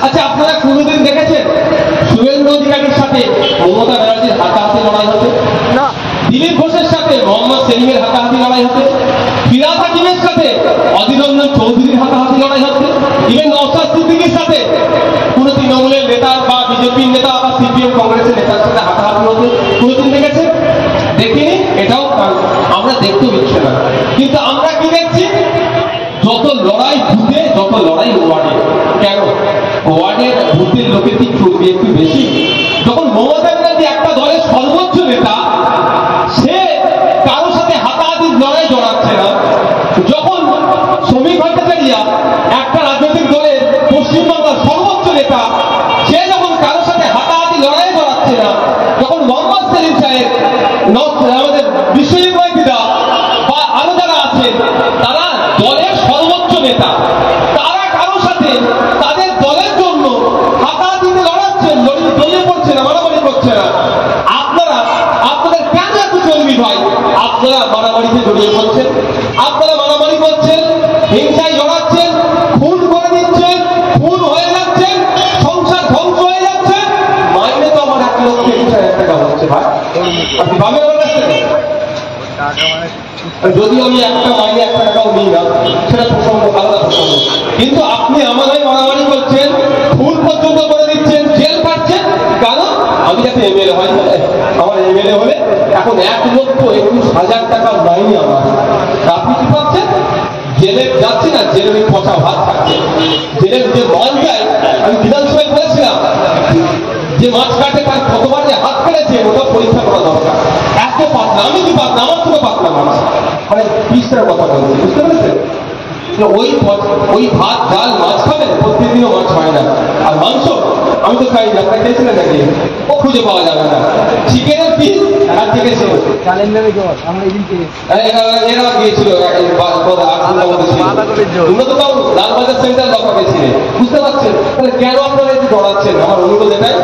আচ্ছা, আপনারা কোনোদিন দেখেছেন শুভেন্দু অধিকারীর সাথে মমতা ব্যানার্জির হাতাহাতি লড়াই হতে? না। দিলীপ ঘোষের সাথে মোহাম্মদ সেলিমের হাতাহাতি লড়াই হতে? ফিরাদ হাকিমের সাথে অধীর রঞ্জন চৌধুরীর হাতাহাতি লড়াই হতে? ইভেন নওশাদ সিদ্দিকীর সাথে কোন তৃণমূলের নেতা বা বিজেপির নেতা বা সিপিএম কংগ্রেসের নেতার সাথে হাতাহাতি হতে কোনোদিন দেখেছেন? দেখিনি, এটাও আমরা দেখতেও ইচ্ছে না। কিন্তু আমরা কি দেখছি? যত লড়াই ভূতে, যত লড়াই ওয়ার্ডে। কেন? ওয়ার্ডের ভূতের লোকের কি চর্বি একটু বেশি? যখন মমতা ব্যানার্জি একটা দলের সর্বোচ্চ নেতা, সে কারোর সাথে হাতাহাতির লড়াই জড়াচ্ছে না। যখন শ্রমিক ভট্টাচার্যা একটা রাজনৈতিক দলের পশ্চিমবাংলার সর্বোচ্চ নেতা, সে যখন কারোর সাথে হাতাহাতি লড়াই জড়াচ্ছে না, যখন মোহাম্মদ সেলিম সাহেব, আমাদের বিশ্বজিৎ দিদা বা আরো যারা আছেন, তারা দলের সর্বোচ্চ নেতা, তারা কারোর সাথে তাদের দলের জন্য হাতাহাতিতে লড়াচ্ছেন, জড়িয়ে পড়ছে না, মারামারি করছে না। আপনাদের কেন এত চর্বি ভাই? আপনারা মারামারিতে জড়িয়ে পড়ছেন, আপনারা মারামারি করছেন, হিংসায় জড়াচ্ছেন, খুন করে দিচ্ছেন, খুন হয়ে যাচ্ছেন, সংসার ধ্বংস হয়ে যাচ্ছে। মাইনে তো আমার 1,20,000 টাকা হচ্ছে ভাই, আপনি ভাবেন আমার কাছ থেকে? যদি আমি একটা মাইনে 1 টাকাও নিই না, সেটা প্রসঙ্গ, আলাদা প্রসঙ্গ। কিন্তু আপনি আমার হয়ে মারামারি করছেন, খুন পর্যন্ত করে দিচ্ছেন, জেল কাটছেন। কারণ আমি যাতে এমএলএ হয়, আমার এমএলএ হলে এখন 1,21,000 টাকা মাইনে আমার। আপনি কি পাচ্ছেন? জেলে যাচ্ছি না, জেলের ওই পচা ভাত খাচ্ছে। জেলের যে মাছ যায়, আমি বিধানসভায় বলেছিলাম, যে মাছ কাটে তার কতবার যে হাত কেটেছে ওটা পরীক্ষা করা দরকার। এত পাতলা, আমি কি পাতলা? আমার থেকে পাতলা মাছ, মানে পিসটার কথা বলছি, বুঝতে পেরেছেন? ওই ভাত ডাল মাছ খাবেন, প্রত্যেকদিনও মাছ হয় না। আর মাংস আমি তো খাই না, আপনারা খেয়েছিলেন নাকি? ও খুঁজে পাওয়া যাবে না। চিকেনের পিস আর দেখেছিল এরা গিয়েছিল লালবাজার সেন্টার দরকার পেয়েছিলেন, বুঝতে পারছেন? তাহলে কেন আপনারা একটু ডরাচ্ছেন? আমার অনুরোধ এটাই,